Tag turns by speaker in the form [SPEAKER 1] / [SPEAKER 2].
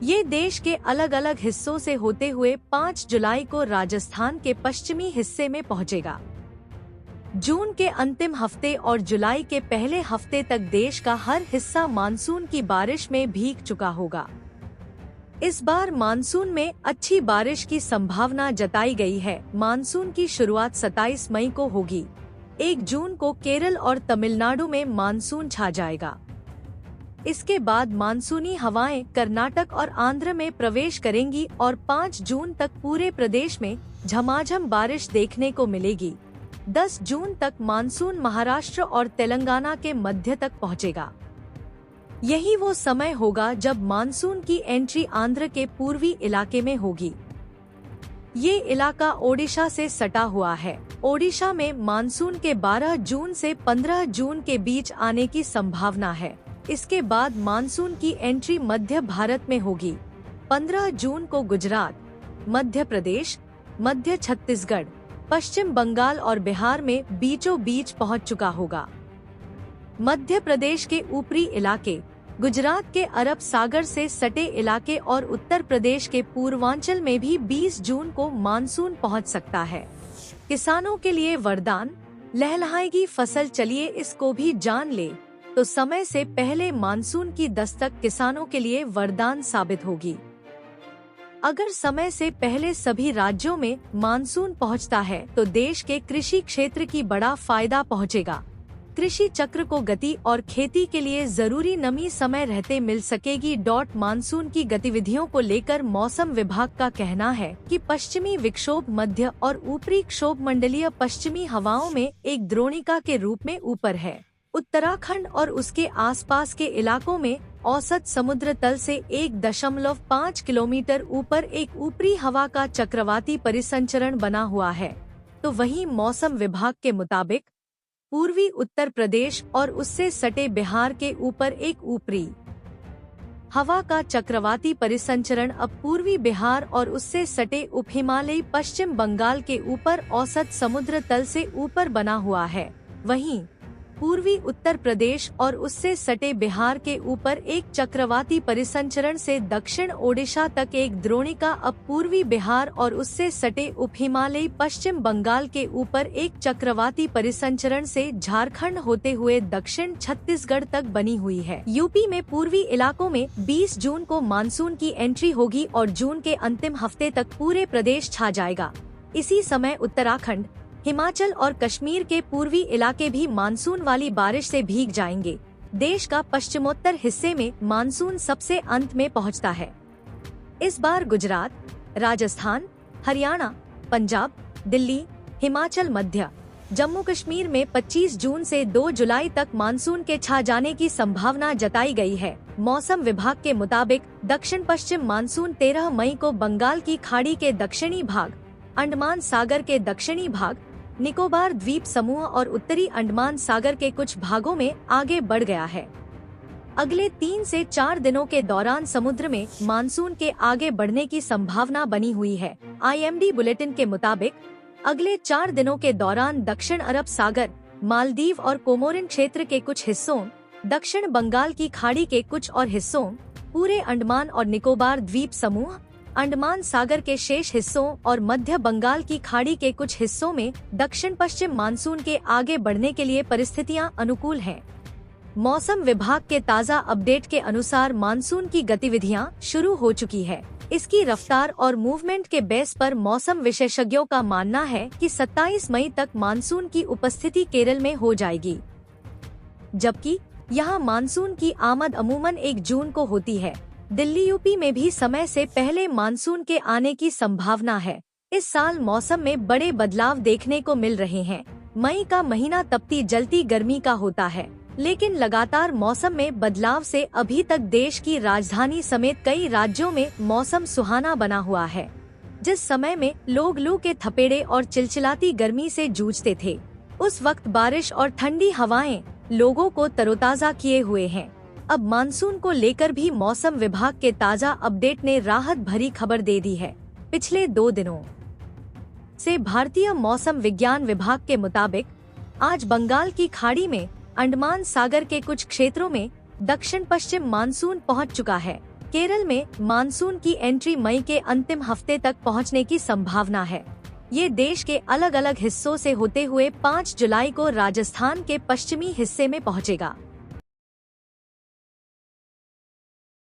[SPEAKER 1] ये देश के अलग अलग हिस्सों से होते हुए 5 जुलाई को राजस्थान के पश्चिमी हिस्से में पहुंचेगा। जून के अंतिम हफ्ते और जुलाई के पहले हफ्ते तक देश का हर हिस्सा मानसून की बारिश में भीग चुका होगा। इस बार मानसून में अच्छी बारिश की संभावना जताई गई है। मानसून की शुरुआत 27 मई को होगी। 1 जून को केरल और तमिलनाडु में मानसून छा जाएगा। इसके बाद मानसूनी हवाएं कर्नाटक और आंध्र में प्रवेश करेंगी और 5 जून तक पूरे प्रदेश में झमाझम बारिश देखने को मिलेगी। 10 जून तक मानसून महाराष्ट्र और तेलंगाना के मध्य तक पहुंचेगा। यही वो समय होगा जब मानसून की एंट्री आंध्र के पूर्वी इलाके में होगी। ये इलाका ओडिशा से सटा हुआ है। ओडिशा में मानसून के 12 जून से 15 जून के बीच आने की संभावना है। इसके बाद मानसून की एंट्री मध्य भारत में होगी। 15 जून को गुजरात, मध्य प्रदेश, मध्य छत्तीसगढ़, पश्चिम बंगाल और बिहार में बीचों बीच पहुंच चुका होगा। मध्य प्रदेश के ऊपरी इलाके, गुजरात के अरब सागर से सटे इलाके और उत्तर प्रदेश के पूर्वांचल में भी 20 जून को मानसून पहुंच सकता है। किसानों के लिए वरदान, लहलहाएगी फसल। चलिए इसको भी जान ले तो समय से पहले मानसून की दस्तक किसानों के लिए वरदान साबित होगी। अगर समय से पहले सभी राज्यों में मानसून पहुंचता है तो देश के कृषि क्षेत्र की बड़ा फायदा पहुंचेगा। कृषि चक्र को गति और खेती के लिए जरूरी नमी समय रहते मिल सकेगी। मानसून की गतिविधियों को लेकर मौसम विभाग का कहना है कि पश्चिमी विक्षोभ मध्य और ऊपरी क्षोभ मंडलीय पश्चिमी हवाओं में एक द्रोणिका के रूप में ऊपर है। उत्तराखंड और उसके आसपास के इलाकों में औसत समुद्र तल से 1.5 किलोमीटर ऊपर एक ऊपरी हवा का चक्रवाती परिसंचरण बना हुआ है। तो वहीं मौसम विभाग के मुताबिक पूर्वी उत्तर प्रदेश और उससे सटे बिहार के ऊपर एक ऊपरी हवा का चक्रवाती परिसंचरण अब पूर्वी बिहार और उससे सटे उप हिमालयी पश्चिम बंगाल के ऊपर औसत समुद्र तल से ऊपर बना हुआ है। वहीं पूर्वी उत्तर प्रदेश और उससे सटे बिहार के ऊपर एक चक्रवाती परिसंचरण से दक्षिण ओडिशा तक एक द्रोणिका अब पूर्वी बिहार और उससे सटे उप हिमालयी पश्चिम बंगाल के ऊपर एक चक्रवाती परिसंचरण से झारखंड होते हुए दक्षिण छत्तीसगढ़ तक बनी हुई है। यूपी में पूर्वी इलाकों में 20 जून को मानसून की एंट्री होगी और जून के अंतिम हफ्ते तक पूरे प्रदेश छा जाएगा। इसी समय उत्तराखंड, हिमाचल और कश्मीर के पूर्वी इलाके भी मानसून वाली बारिश से भीग जाएंगे। देश का पश्चिमोत्तर हिस्से में मानसून सबसे अंत में पहुंचता है। इस बार गुजरात, राजस्थान, हरियाणा, पंजाब, दिल्ली, हिमाचल, मध्य, जम्मू कश्मीर में 25 जून से 2 जुलाई तक मानसून के छा जाने की संभावना जताई गई है। मौसम विभाग के मुताबिक दक्षिण पश्चिम मानसून 13 मई को बंगाल की खाड़ी के दक्षिणी भाग, अंडमान सागर के दक्षिणी भाग, निकोबार द्वीप समूह और उत्तरी अंडमान सागर के कुछ भागों में आगे बढ़ गया है। अगले 3 से 4 दिनों के दौरान समुद्र में मानसून के आगे बढ़ने की संभावना बनी हुई है। IMD बुलेटिन के मुताबिक अगले 4 दिनों के दौरान दक्षिण अरब सागर, मालदीव और कोमोरिन क्षेत्र के कुछ हिस्सों, दक्षिण बंगाल की खाड़ी के कुछ और हिस्सों, पूरे अंडमान और निकोबार द्वीप समूह, अंडमान सागर के शेष हिस्सों और मध्य बंगाल की खाड़ी के कुछ हिस्सों में दक्षिण पश्चिम मानसून के आगे बढ़ने के लिए परिस्थितियां अनुकूल हैं। मौसम विभाग के ताज़ा अपडेट के अनुसार मानसून की गतिविधियां शुरू हो चुकी है। इसकी रफ्तार और मूवमेंट के बेस पर मौसम विशेषज्ञों का मानना है कि 27 मई तक मानसून की उपस्थिति केरल में हो जाएगी, जबकि यहाँ मानसून की आमद अमूमन 1 जून को होती है। दिल्ली यूपी में भी समय से पहले मानसून के आने की संभावना है। इस साल मौसम में बड़े बदलाव देखने को मिल रहे हैं। मई का महीना तपती जलती गर्मी का होता है, लेकिन लगातार मौसम में बदलाव से अभी तक देश की राजधानी समेत कई राज्यों में मौसम सुहाना बना हुआ है। जिस समय में लोग लू के थपेड़े और चिलचिलाती गर्मी से जूझते थे, उस वक्त बारिश और ठंडी हवाएं लोगों को तरोताजा किए हुए हैं। अब मानसून को लेकर भी मौसम विभाग के ताज़ा अपडेट ने राहत भरी खबर दे दी है। पिछले 2 दिनों से भारतीय मौसम विज्ञान विभाग के मुताबिक आज बंगाल की खाड़ी में अंडमान सागर के कुछ क्षेत्रों में दक्षिण पश्चिम मानसून पहुंच चुका है। केरल में मानसून की एंट्री मई के अंतिम हफ्ते तक पहुंचने की संभावना है। ये देश के अलग अलग हिस्सों से होते हुए 5 जुलाई को राजस्थान के पश्चिमी हिस्से में पहुंचेगा।